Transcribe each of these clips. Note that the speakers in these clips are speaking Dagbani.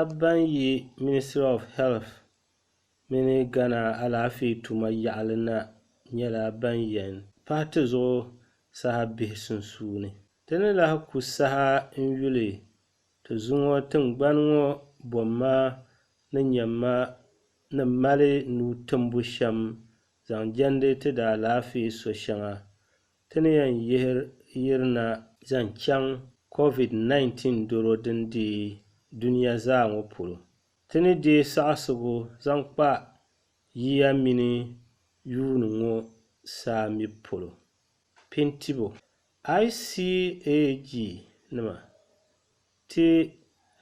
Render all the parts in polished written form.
ban yi Ministry of Health mini Ghana alaafee tuma yaɣali na nyɛla ban yɛn pahi ti zuɣu saha bihi sunsuuni. Ti ni lahi ku saha n-yuli ti zuŋɔ tingbani ŋɔ bomma ni nyɛmma ni mali nuu timbu shɛm zaŋ jɛndi ti da alaafee so shɛŋa ti ni yɛn yirina zaŋ chaŋ COVID-19 doro din deei duniya zaa ŋɔ polo. Ti ni deei saɣisigu zaŋ kpa yiya mini yuuni ŋɔ saa mi polo. Pintibo ICAG nima ti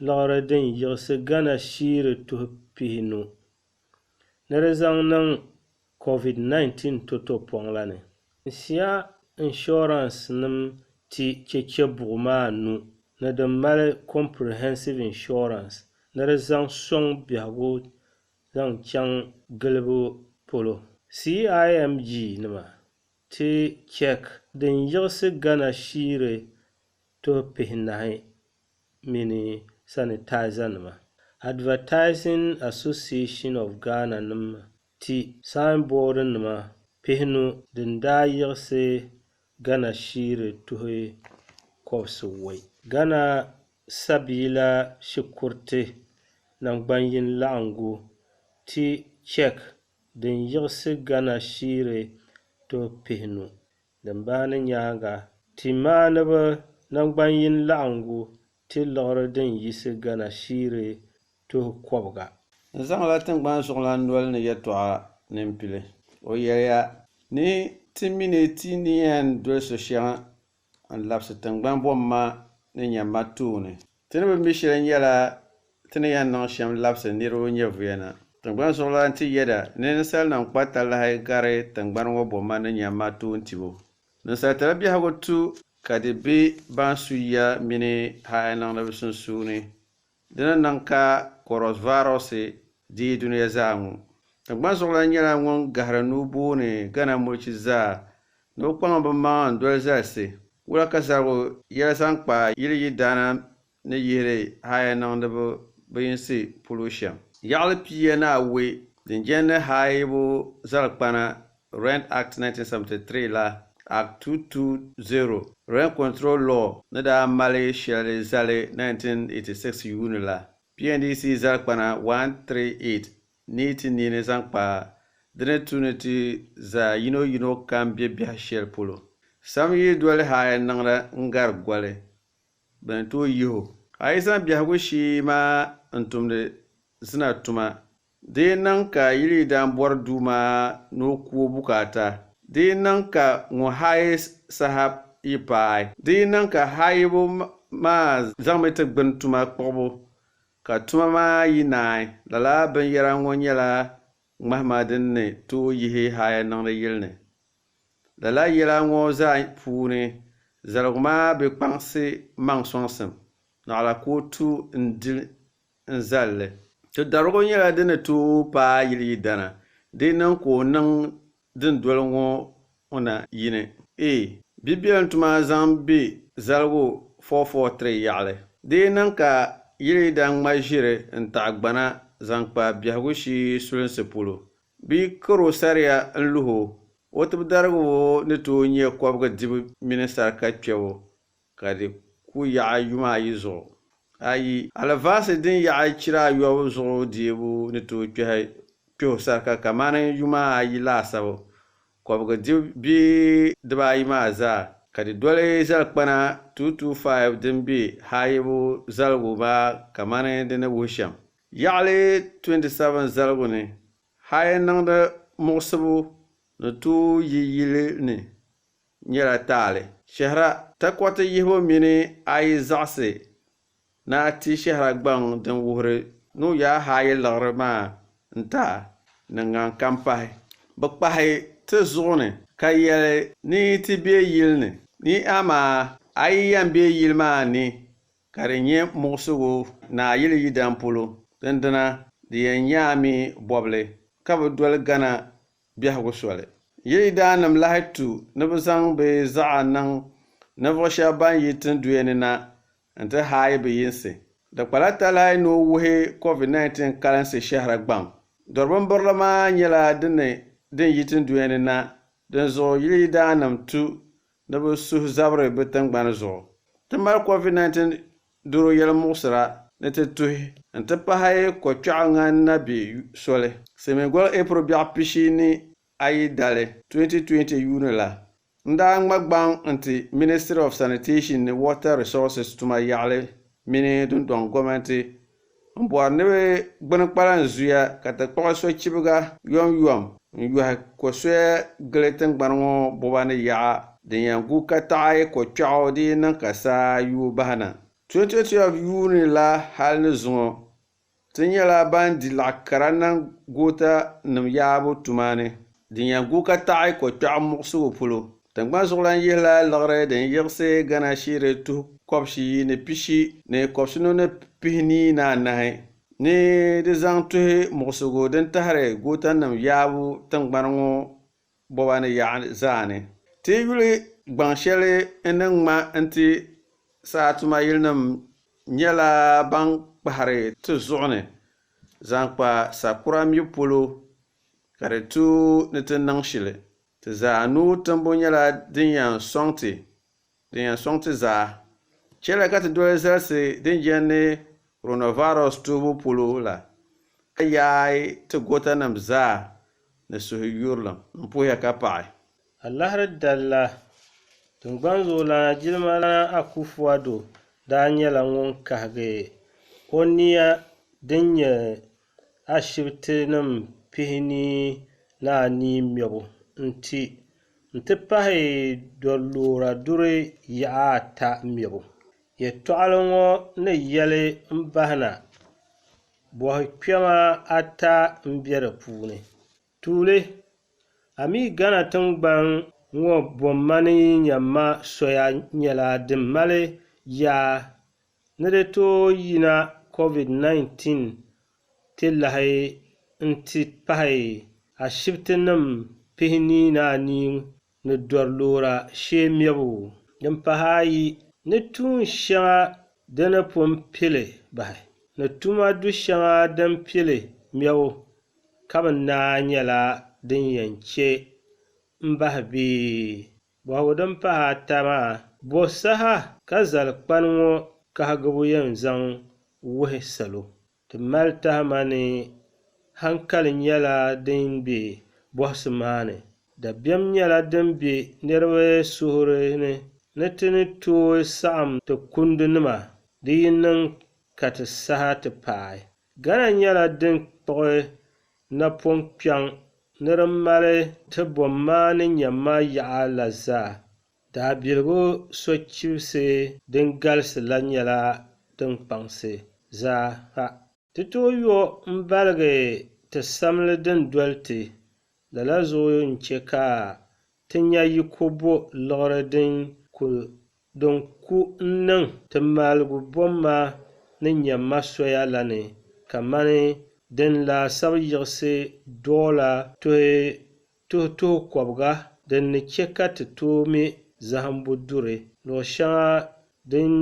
liɣiri din yiɣisi Ghana sheeri tuhi pihinu ni di zaŋ niŋ COVID-19 totopɔŋ la ni. Nsiya insurance-nim ti cheche buɣuma anu ni din mali comprehensive insurance ni di zaŋ sɔŋ biɛhigu zaŋ chaŋ gilibu polo. CIMG nima ti check din yiɣisi Ghana sheeri tuhi pihinahi mini sanitizer nima. Advertising Association of Ghana nim ti signboard nima pihinu din daa yiɣisi Ghana sheeri tuhi kobsi wei. Ghana Sabila Shikurti Nangbanyin laɣingu ti check din yiɣisi Ghana sheeri tuhi pihinu din baa ni nyaaŋa ti maaniba Nangbanyin laɣingu ti liɣiri din yisi Ghana sheeri tuhi kɔbiga. N zaŋla tingbani zuɣulan noli ni yɛltɔɣa nimpili. O yɛliya ni ti mini ti ni yɛn doli so shɛŋa n-labisi tingbani bomma ni nyɛmma tooni. Ti ni bi mi shɛli nyɛla ti ni yɛn niŋ shɛm labisi niriba nyɛ vuya na. Tingbani zuɣulan ti yɛda ni ninsalinima kpa talahi gari tingbani ŋɔ bomma ni nyɛmma toontibo. Ninsalitali biɛhigu tu ka di be bansuya mini haya niŋdiba sunsuuni. Di ni niŋ ka coronavirus deei duniya zaa ŋɔ. Tingbani zuɣulan nyɛla ŋun gahiri nuubooni Ghana mulchi zaa ni o kpaŋ bi maŋa n-doli zalisi. Wula ka zaligu yɛli zaŋ kpa yili yidaana ni yihiri haya niŋdiba bɛ yinsi polo shɛm. Yaɣili pia ni awɔi din jɛndi haayibu zalikpana Rent Act 1973 la Act 220 Rent Control Law ni daa mali shɛli zali 1986 yuuni la. PNDC zalikpana 138 ni ti neeni zaŋ kpa di ni tu ni ti za yino kam be biɛhi shɛli polo. Sam yi doli haya niŋda n-gari gɔli bɛ ni tooi yiho. A yi zaŋ biɛhigu shee maa n-tumdi zina tuma. Di niŋ ka yili yidaan bɔri duu maa ni o kuo bukaata. Di niŋ ka ŋɔ hayi saha yi paai. Di niŋ ka hayibu maa zaŋmi ti gbini tuma kpuɣibu ka tuma maa yi naai. Lala binyɛra ŋɔ nyɛla ŋmahima din ni tooi yihi haya niŋdi yili ni. Lala yɛla ŋɔ zaa puuni zaligu maa be kpaŋsi maŋ sɔŋsim naɣila kootu n-dili n-zalli. Ti darigu nyɛla di ni tooi paai yili yidana. Di niŋ ka o niŋ din doli ŋɔ na yini. Bibiɛlim tuma zaŋ be zaligu 443 yaɣili. Di niŋ ka yili yidana ŋma ʒiri n-taɣi gbana zaŋ kpa biɛhigu shee sulinsi polo. Bia karo sariya n-luho. O tibi darigu ni tooi nyɛ kɔbiga dibu mini sarika kpɛbu ka di ku yaɣi yuma ayi zuɣu. Alivaasi din yaɣi chira ayɔbu zuɣu deebu ni tooi kpɛhu sarika kamani yuma ayi laasabu. Kɔbiga dibu bee dibaayi maa zaa ka di doli zalikpana 225 din be haayibu zaligu maa kamani di ni wuhi shɛm. Yaɣili 27 zaligu ni haya niŋdi muɣisibu ni tooi yi yili ni nyɛla taali. Shɛhira takoriti yihibu mini ayi zaɣisi na ti shɛhira gbaŋ din wuhiri ni o yaa haayi liɣiri maa n-ta ni ŋan kam pahi. Bɛ kpahi ti zuɣu ni ka yɛli ni ti be yili ni. Ni amaa ayi yɛn be yili maa ni ka di nyɛ muɣisigu ni a yili yidana polo. Dindina di yɛn nyaami bɔbili ka bi doli Ghana biɛhigu soli. Yili yidaanim lahi tu ni bɛ zaŋ bɛ zaɣa niŋ ninvuɣu shɛba ban yi tinduya ni na nti haayi bɛ yinsi. da kpala tala no wuhi COVID-19 kalansi shahara gbaŋ. Dɔribin birili maa nyɛla din yitin duyani na din zuɣu yili daanima tu ni bi suhu zabiri bi tingbani zuɣu. Ti mali COVID-19 duro yɛli muɣusira ni ti tuhi n ti pahi ko kpɛɣu ŋan na be soli. Semingoli April bɛɣu pishi ni ayi dali 2020 yuuni la. N daa ŋma gbaŋ nti Ministry of Sanitation ni Water Resources tuma yaɣali mini dundɔŋ gɔmenti n bɔri ni bi gbini kpalan zuya ka ti kpuɣi so chibiga yɔm n yɔhi ko soya gili tingbani ŋɔ buba ni yaɣa din yɛn gu ka taɣi ko kpɛɣu di niŋ ka saa yuu bahana. 2012 yuuni la hali ni zuŋɔ ti nyɛla ban di laɣikara niŋ goota nim yaabu tuma ni din yɛn gu ka taɣi ko kpɛɣu muɣusigu polo. Tingbani zuɣulan yihila liɣiri din yiɣisi gana shiri tuhi kɔbshi ni pishi ni kɔbshino ni pihini na anahi ni di zaŋ tuhi muɣusigu din tahiri goota nim yaabu tingbani ŋɔ boba ni yaɣa zaani. Ti yuli gbaŋ shɛli ni ŋma nti saa tuma yili nim nyɛla ban kpahiri ti zuɣu ni zaŋ kpa sakura mi polo ka di tu ni ti niŋ shili. Ti zaa nuu timbu nyɛla din yɛn sɔŋti zaa. Chɛla ka ti doli zalisi din yɛn ni coronavirus tuubu polo la ka yaai ti goota nim zaa ni suhu yurilim n puhiya ka paɣi. A lahiri dali tingbani zuɣulana Jilmana Akufo-Addo daa nyɛla ŋun kahigi o niya din nyɛ ashibitinim pihini ni anii mɛbu n-ti pahi dɔlɔra duri yaɣa ata mɛbu. Yɛltɔɣili ŋɔ ni yɛli m-bahina bɔhi kpɛma ata m-be di puuni. Tuuli Amii Ghana tingbani ŋɔ bomma ni nyɛmma soya nyɛla din mali yaa ni di tooi yina COVID-19 ti lahi n-ti pahi ashibitinim pihini ni anii ni dɔlɔra shee mɛbu din pahi ayi ni tuun shɛŋa di ni pun pili bahi ni tuma du shɛŋa din pili mɛbu ka bi naa nyɛla din yɛn che m-bahi bee. Bɔhigu din pahi ata maa bo saha ka zali kpani ŋɔ kahigibu yɛn zaŋ wuhi salo. Ti mali tahima ni hankali nyɛla din be bɔhisi maa ni. Dabiɛm nyɛla din be niriba suhuri ni ti ni tooi saɣim ti kundinima di yi niŋ ka ti saha ti paai. Ghana nyɛla din kpuɣi napɔŋkpɛŋ ni di mali ti bomma ni nyɛmma yaɣa la zaa. Daabiligu sochibisi din galisi la nyɛla din kpaŋsi zaa ha. Ti tooi yo m-baligi ti samli din doli ti lala zuɣu n-che ka ti nya yiko bo liɣiri din ku n-niŋ ti maaligu bomma ni nyɛmma soya la ni kamani din laasabu yiɣisi dɔɔla tuhi kɔbiga din ni che ka ti toomi zahimbu duri luɣ' shɛŋa din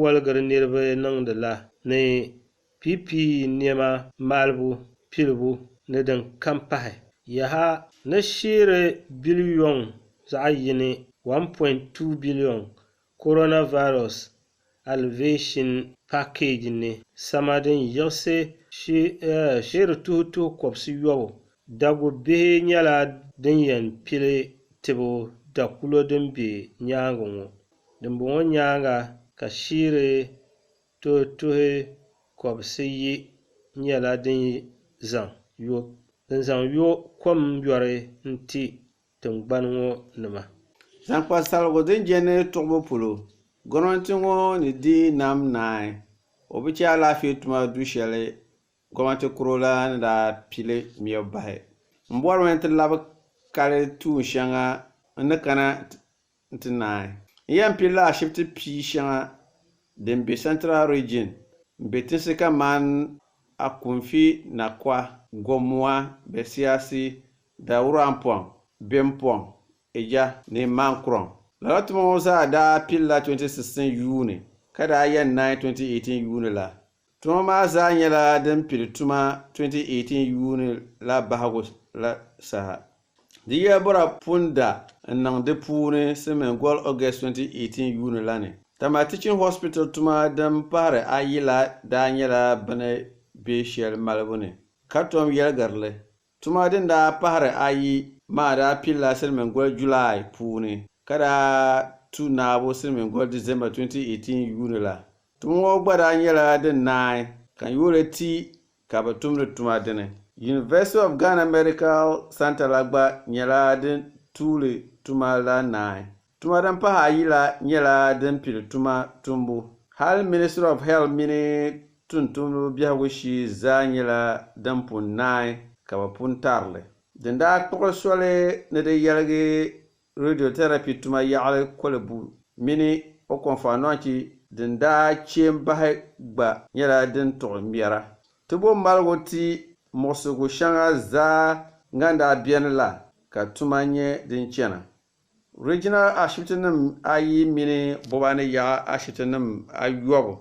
waligiri niriba niŋdi la ni PPE nɛma maalibu pilibu ni din kam pahi. Yaha ni sheeri biliyɔŋ zaɣ'yini 1.2 billion coronavirus alleviation package ni sama din yiɣisi sheeri tuhi kɔbisi yɔbu. Dagu bihi nyɛla din yɛn pili tibu dakulo din be nyaaŋa ŋɔ. Dimbɔŋɔ nyaaŋa ka sheeri tuhi kɔbisi yi nyɛla din zaŋ yo kom yɔri n-ti tingbani ŋɔ nima. Zaŋkpa saligu din jɛni tuɣibu polo gɔmnati ŋɔ ni di nam naai o bi che alaafee tuma du shɛli gɔmnati kuro la ni daa pili mɛbu bahi. N-bɔrimi ti labi kali tuun shɛŋa ni kana ti naai. N-yɛn pilila ashibiti pii shɛŋa din be Central Region be tinsi kaman Akunfi Nakwa Gomua Besiasi Daawurampɔŋ Bempɔŋ Ija ni Mankrɔŋ. Lala tuma ŋɔ zaa daa pilila 2016 Yuuni ka daa yɛn 2018 yuuni la. Tuma maa zaa nyɛla din pili tuma 2018 yuuni la bahagu la saha. Di ya bɔra punda n-niŋ di puuni simin gɔli August 2018 yuuni la ni. Tama Teaching Hospital tuma din pahari ayi la daa nyɛla bini be shɛli malibu ni ka tom yɛligirili. Tuma din daa pahari ayi maa daa pilila simin gɔli July puuni ka daa tu naabo simin gɔli December 2018 yuuni la. Tuma ŋɔ gba daa nyɛla din naai ka yooli ti ka bɛ tumdi tuma dini. University of Ghana Medical Center la gba nyɛla din tuuli tuma la naai. Tuma din pahi ayi la nyɛla din pili tuma tumbu. Hali Ministry of Health mini tuntumdiba biɛhigu shee zaa nyɛla din pun naai ka bɛ pun tarili. Din daa kpuɣi soli ni di yɛligi radiotherapy tuma yaɣali Kolibu mini o kɔnfanɔnchi din daa cheem bahi gba nyɛla din tuɣi mɛra. Ti bo maligu ti muɣisigu shɛŋa zaa ŋan daa biɛni la ka tuma nyɛ din chɛna. Regional ashibitinim ayi mini boba ni yaɣa ashibitinim ayɔbu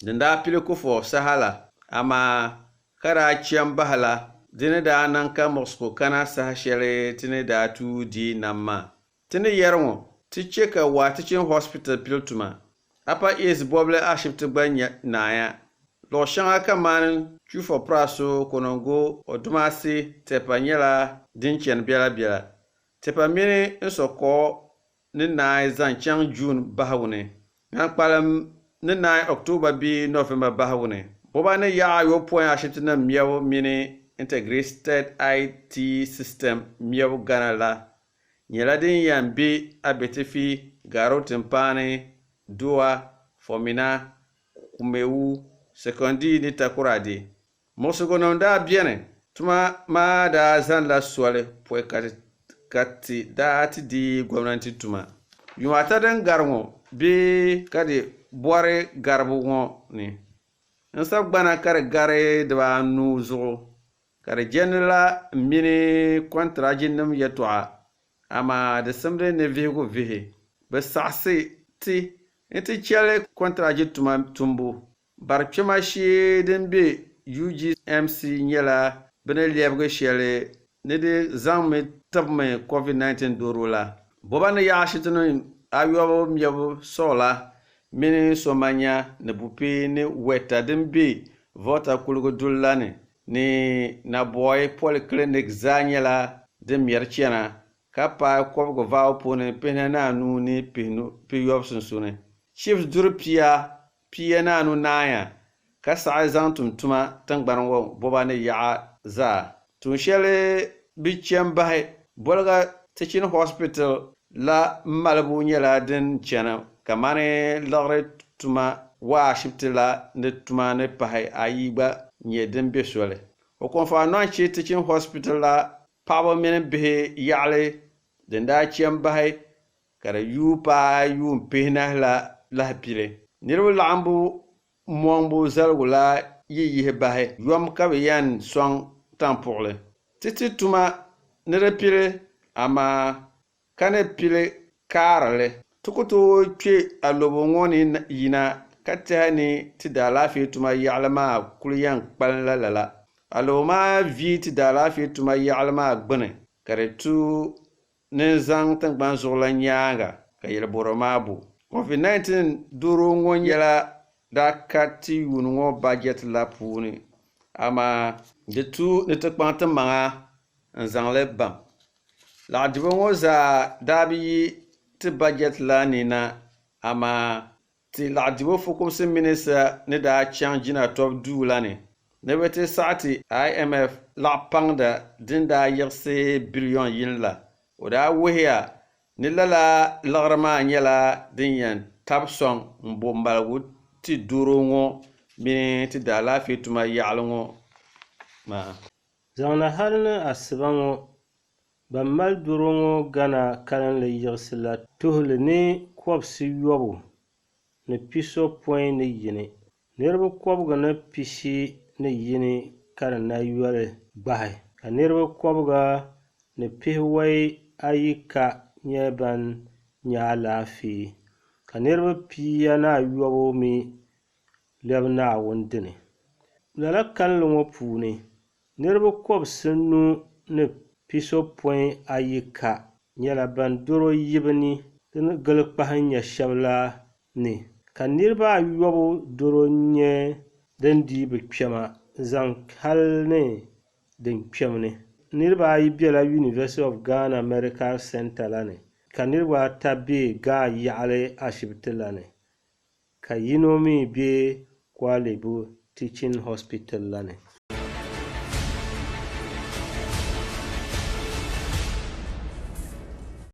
din daa pili Kufuor saha la amaa ka daa chɛm bahi la di ni daa niŋ ka muɣisigu kana saha shɛli ti ni daa tu dii nam maa. Ti ni yɛri ŋɔ ti che ka Waa Teaching Hospital pili tuma. Upper East Bobli ashibiti gba naaya. Luɣu shɛŋa kamani Chufo Praso, Konongo, Odumasi, Tepa nyɛla din chɛni biɛla biɛla. Tepa mini Nsoko ni naai zaŋ chaŋ June bahigu ni. Ŋan kpalim ni naai October bee November bahigu ni. Boba ni yaɣa ayɔpɔin ashibitinim mɛbu mini Integrated IT System mɛbu Ghana la nyɛla din yɛn be Abetifi, Garo Timpani, Dua, Fomina, Kumewu, Sekondi ni Takoradi. Muɣisigunima daa biɛni. Tuma maa daa zanla soli pɔi ka ti daa ti di gɔmnanti tuma. Yumata din gari ŋɔ bee ka di bɔri garibu ŋɔ ni. Nsagbana ka di gari dibaanu zuɣu ka di jɛnila mini kɔntirajinim yɛtɔɣa amaa di simdi ni vihigu vihi. Bɛ saɣisi ti n-ti chɛli kɔntiraji tuma tumbu. Bari kpɛma shee din be UGMC nyɛla bɛ ni lɛbigi shɛli ni di zaŋmi tibimi COVID-19 doro la. Boba ni yaɣa ashibitinim ayɔbu mɛbu Soɣila mini Somanya ni Bupe ni Weta din be Volta kuligu duli la ni Nabɔi Polyclinic zaa nyɛla din mɛri chɛna ka paai kɔbigu vaabu puuni pihina naanu ni pihiyɔbu sunsuuni. Chiefs duri pia naanu naaya ka saɣi zaŋ tumtuma tingbani ŋɔ boba ni yaɣa zaa. Tuun shɛli bi chɛm bahi bɔliga Teaching Hospital la malibu nyɛla din chɛna kamani liɣiri tuma Waa ashibiti la ni tuma ni pahi ayi gba nyɛ din be soli. O kɔnfanɔnchi Teaching Hospital la paɣaba mini bihi yaɣali din daa chɛm bahi ka di yuu paai yuun pihinahi la lahipili. Niriba laɣimbu mɔŋbu zaligu la yiyihi bahi yɔm ka bɛ yɛn sɔŋ tampuɣili. Titi tuma ni di pili amaa ka ni pili kaarili. Ti ku tooi kpe alobo ŋɔ ni yina ka tɛha ni ti daalaafee tuma yaɣali maa kuli yɛn kpalim lala. Alobo maa vii ti daalaafee tuma yaɣali maa gbini ka di tu ni zaŋ tingbani zuɣu la nyaaŋa ka yɛlibɔrɔ maa bu. COVID-19 doro ŋɔ nyɛla daa ka ti yuuni ŋɔ budget la puuni amaa di tu ni ti kpaŋ ti maŋa n-zaŋli bam. Laɣidibo ŋɔ zaa daa bi yi ti budget la ni na amaa ti laɣidibo fukumsi minista ni daa chaŋ jina tɔbu duu la ni bɛ ti saɣi ti IMF laɣi paŋda din daa yiɣisi biliyon yin la. O daa wuhiya ni lala liɣiri maa nyɛla din yɛn tabi sɔŋ m-bo maligu ti doro ŋɔ mini ti daalaafee tuma yaɣali ŋɔ maa. Zaŋna hali ni asiba ŋɔ ban mali doro ŋɔ Ghana kalinli yiɣisi la tuhili ni kɔbisi yɔbu ni pisopɔin ni yini. Niriba kɔbiga ni pishi ni yini ka di na yɔli gbahi ka niriba kɔbiga ni pihiwai ayi ka nyɛ ban nya alaafee ka niriba pia ni ayɔbu mi lɛbi Naawuni dini. Lala kanli ŋɔ puuni niriba kɔbisi nu ni pisopɔin ayi ka nyɛla ban doro yi bɛ ni gili kpahin nya shɛba la ni ka niriba ayɔbu doro nyɛ din dii bɛ kpɛma zaŋ hali ni din kpɛm ni. Niriba ayi bela University of Ghana Medical Center la ni ka niriba ata be Gaa yaɣili ashibiti la ni ka yino mi be Kwalebu Teaching Hospital la ni.